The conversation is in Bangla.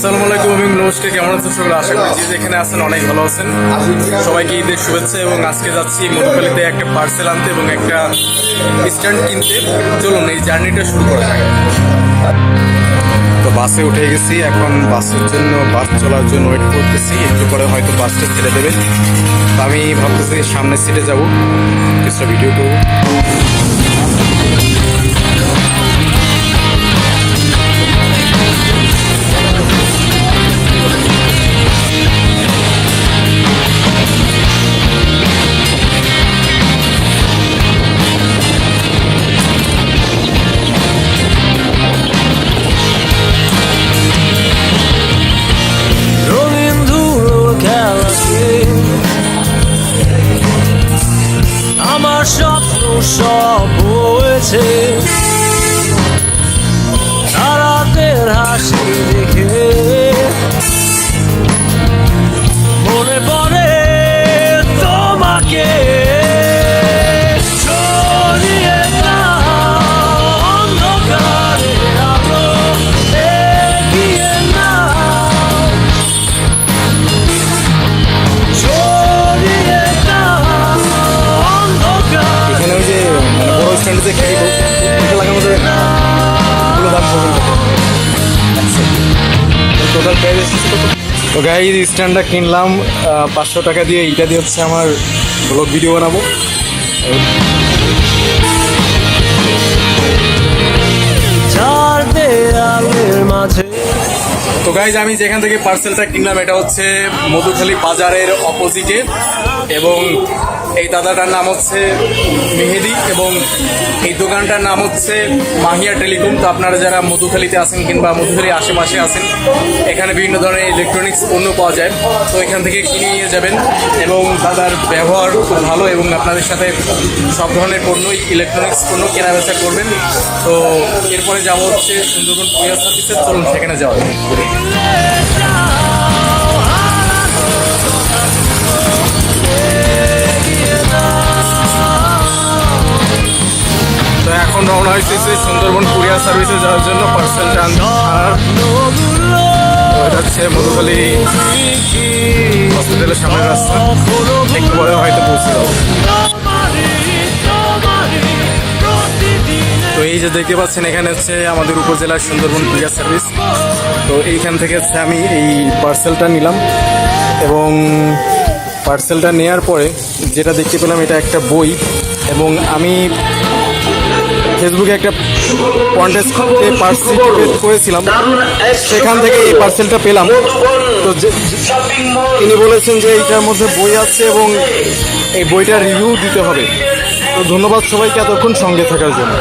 আসসালামু আলাইকুম এবং নমস্কার। কেমন আছেন সবাই? আশা করি যে যেখানে আছেন অনেক ভালো আছেন। সবাইকে ঈদের শুভেচ্ছা। এবং আজকে যাচ্ছি মধুখালীতে একটা পার্সেল আনতে এবং একটা স্ট্যান্ড কিনতে। চলুন এই জার্নিটা শুরু করা যাক। তো বাসে উঠে গেছি, এখন বাসের জন্য বাস চলার জন্য ওয়েট করতেছি। একটু পরে হয়তো বাসটা ছেড়ে দেবে। তো আমি ভাবতেছি সামনের সিটে যাবো, কিছুটা ভিডিও করবো। আমার স্বপ্ন সব হয়েছে, রাতের হাসি দেখে মনে পড়ে তোমাকে। ছড়িয়ে দাও অন্ধকারে আলো, এগিয়ে নাও, ছড়িয়ে দাও অন্ধকার। এখানে ওই যে বড় স্ট্যান্ডে যে খেয়ে লাগানো যাবে ওগুলো দাম পড়বে। টোটাল প্রাইস তো গাই স্ট্যান্ডটা কিনলাম 500 টাকা দিয়ে। এইটা দিয়ে হচ্ছে আমার ব্লগ ভিডিও বানাবো। চার দেয়ালের মাঝে। তো গাইজ আমি যেখান থেকে পার্সেলটা কিনলাম এটা হচ্ছে মধুখালী বাজারের অপোজিটে, এবং এই দাদাটার নাম হচ্ছে মেহেদি এবং এই দোকানটার নাম হচ্ছে মাহিয়া টেলিকম। তো আপনারা যারা মধুখালীতে আছেন কিংবা মধুখালীর আশেপাশে আছেন, এখানে বিভিন্ন ধরনের ইলেকট্রনিক্স পণ্য পাওয়া যায়। তো এখান থেকে কিনে নিয়ে যাবেন এবং দাদার ব্যবহার খুব ভালো এবং আপনাদের সাথে সব ধরনের পণ্যই ইলেকট্রনিক্স পণ্য কেনা বেচা করবেন। তো এরপরে যাবো হচ্ছে সুন্দরবন কুরিয়ার সার্ভিসে। চলুন সেখানে যাওয়া যায়। তো এখন রওনা হয়েছে সুন্দরবন কুরিয়ার সার্ভিসে যাওয়ার জন্য পার্সেলটা আনার। এটা হচ্ছে মধুখালী হসপিটালের সামনের রাস্তা। একটু পরে হয়তো পৌঁছে যাবো। তো এই যে দেখতে পাচ্ছেন এখানে হচ্ছে আমাদের উপজেলার সুন্দরবন কুরিয়ার সার্ভিস। তো এইখান থেকে হচ্ছে আমি এই পার্সেলটা নিলাম এবং পার্সেলটা নেওয়ার পরে যেটা দেখতে পেলাম এটা একটা বই, এবং আমি ফেসবুকে একটা কন্টেস্টে পার্টিসিপেট করেছিলাম, সেখান থেকে এই পার্সেলটা পেলাম। তো তিনি বলেছেন যে এইটার মধ্যে বই আছে এবং এই বইটার রিভিউ দিতে হবে। তো ধন্যবাদ সবাইকে এতক্ষণ সঙ্গে থাকার জন্য।